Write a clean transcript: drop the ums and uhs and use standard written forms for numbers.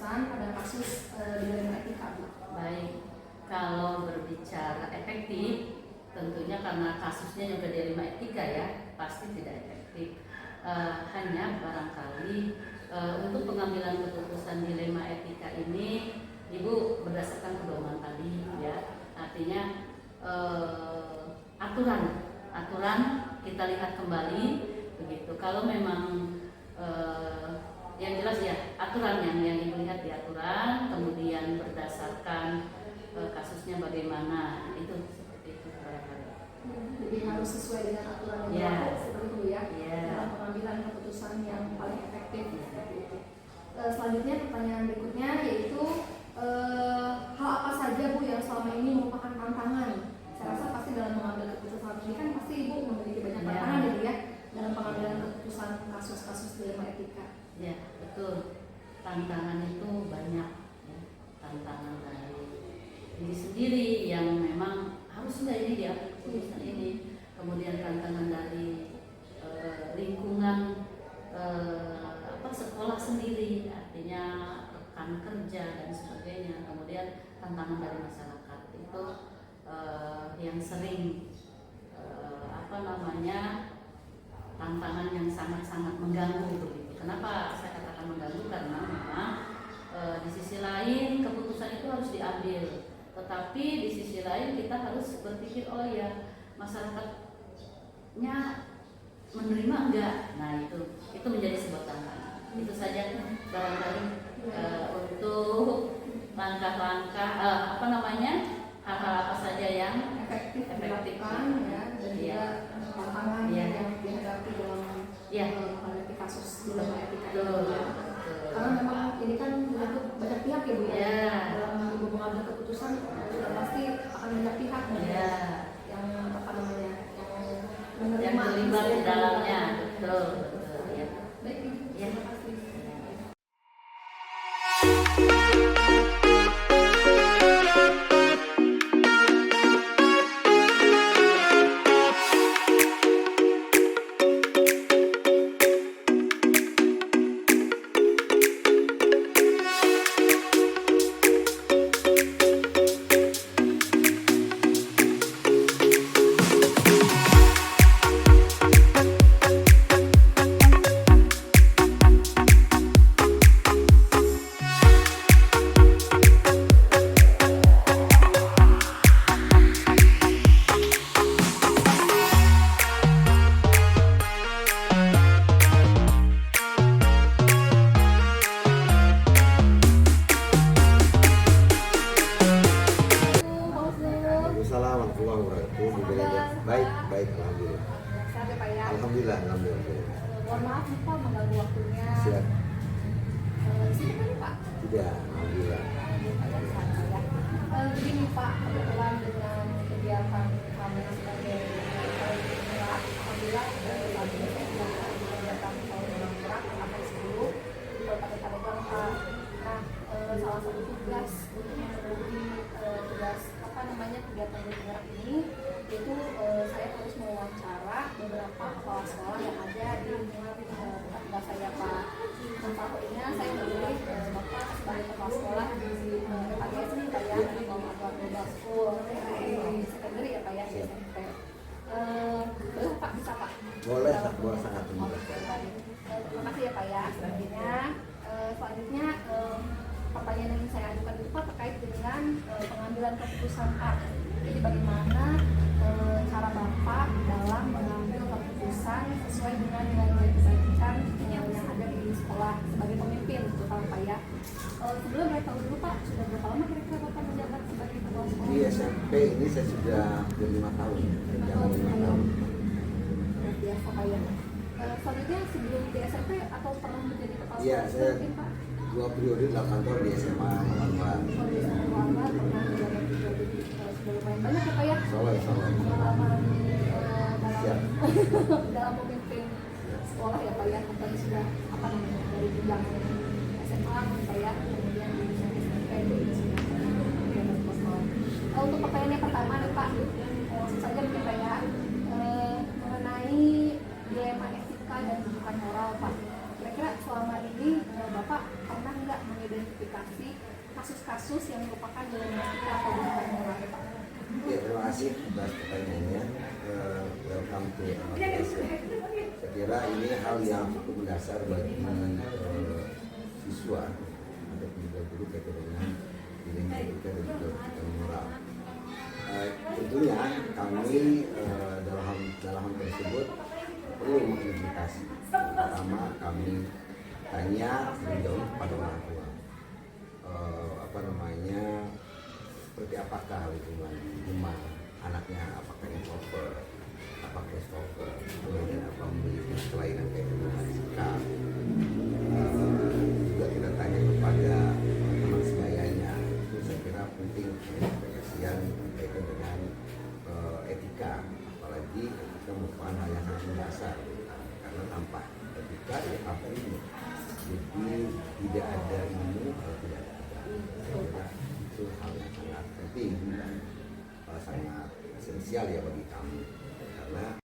Pada kasus dilema etika, Bu? Baik, kalau berbicara efektif, tentunya karena kasusnya juga dilema etika ya, pasti tidak efektif. Hanya barangkali untuk pengambilan keputusan dilema etika ini, Ibu berdasarkan pedoman tadi ya, artinya aturan kita lihat kembali begitu. Kalau memang yang jelas ya aturan yang Ibu lihat di aturan, kemudian berdasarkan kasusnya bagaimana, itu seperti itu barangkali. Jadi harus sesuai dengan aturan yang berlaku seperti itu ya, dalam pengambilan keputusan yang paling efektif seperti itu. Selanjutnya pertanyaan berikutnya yaitu hal apa saja Bu yang selama ini merupakan tantangan? Saya rasa pasti dalam mengambil keputusan ini kan pasti Ibu memiliki banyak tantangan gitu ya dalam pengambilan keputusan kasus-kasus dilema etika. Ya, betul. Tantangan itu banyak ya. Tantangan dari diri sendiri yang memang harus sudah ini diambil keputusan ini. Kemudian tantangan dari lingkungan sekolah sendiri, artinya rekan kerja dan sebagainya. Kemudian tantangan dari masyarakat itu yang sering tantangan yang sangat-sangat mengganggu begitu. Kenapa saya katakan mengganggu? Karena memang di sisi lain keputusan itu harus diambil, tetapi di sisi lain kita harus berpikir oh ya masyarakatnya menerima enggak. Nah itu menjadi sebuah tantangan. Itu saja barangkali untuk langkah-langkah hal-hal apa saja yang efektif dilakukan ya, dan juga tantangan yang dihadapi dalam menghadapi kasus dilema etika ini. Karena memang ini kan menyangkut banyak pihak ya Bu ya. Dalam Ibu mengambil keputusan sudah pasti akan banyak pihak yang yang terlibat di dalamnya. Betul ya. Baik, terima kasih. Baik, alhamdulillah. Sehat ya Pak ya? Alhamdulillah. Mohon maaf nih Pak mengganggu waktunya. Siap. Sini kan Pak? Tidak, alhamdulillah. Begini Pak, kebetulan dengan kegiatan kami sebagai penggerak, alhamdulillah saat ini saya melakukan kegiatan penggerak sampai 10 di Kota Pekalongan Pak. Nah, salah satu tugas untuk memenuhi tugas kegiatan bergerak ini yaitu saya harus mewawancara beberapa kepala sekolah yang ada di lingkungan tempat tinggal saya Pak. Dan satunya saya memilih Bapak sebagai kepala sekolah di PGS ini Pak ya, di Muhammad Global School di secondary ya Pak ya, di SMP. Boleh Pak, bisa Pak? Boleh sangat. Terima kasih ya Pak ya. Selanjutnya pertanyaan yang saya ajukan itu Pak terkait dengan pengambilan keputusan Pak. Jadi bagaimana cara Bapak dalam mengambil keputusan sesuai dengan nilai-nilai kebajikan yang ada di sekolah sebagai pemimpin terutama Pak ya. Sebelum saya tahu dulu Pak, sudah berapa lama kira-kira Bapak menjabat sebagai kepala sekolah? Di SMP ini saya sudah hampir 5 tahun, berjalan 5 tahun. Biasa Pak ya. Selanjutnya sebelum di SMP atau pernah menjadi kepala Iya, sekolah saya mungkin Pak? 2 periode dalam kantor di SMA Muhammad. Kalau di SMA Muhammad pernah menjabat juga jadi sudah lumayan banyak ya Pak ya Soleh. pengalaman Siap. dalam memimpin sekolah ya Pak ya, bukan sudah apa namanya dari jenjang SMA Pak ya, kemudian di SMP di sudah menjabat kepala sekolah. Untuk pertanyaan yang pertama nih Pak, langsung saja mungkin Pak ya, mengenai dilema etika dan rujukan moral Pak. Kira-kira selama ini Bapak pernah nggak mengidentifikasi kasus-kasus yang merupakan dilema etika atau rujukan moral ya Pak? Ya, terima kasih atas pertanyaannya. Welcome to our session. Saya kira ini hal yang cukup mendasar bagi siswa atau juga guru terkait dengan dilema etika dan juga rujukan moral. Tentunya kami dalam hal tersebut perlu mengidentifikasi. Pertama, kami tanya menjauh kepada orang tua, seperti apakah lingkungan di rumah anaknya, apakah introvert, apakah extrovert, kemudian apa memiliki kelainan kayak dengan sikap. Juga kita tanya kepada teman sebayanya, itu saya kira penting pengajian berkaitan dengan etika, apalagi etika merupakan hal yang sangat mendasar karena tanpa etika ya apa ilmu, jadi tidak ada ilmu kalau tidak ada agama. Itu hal yang sangat penting dan sangat esensial ya bagi kami, karena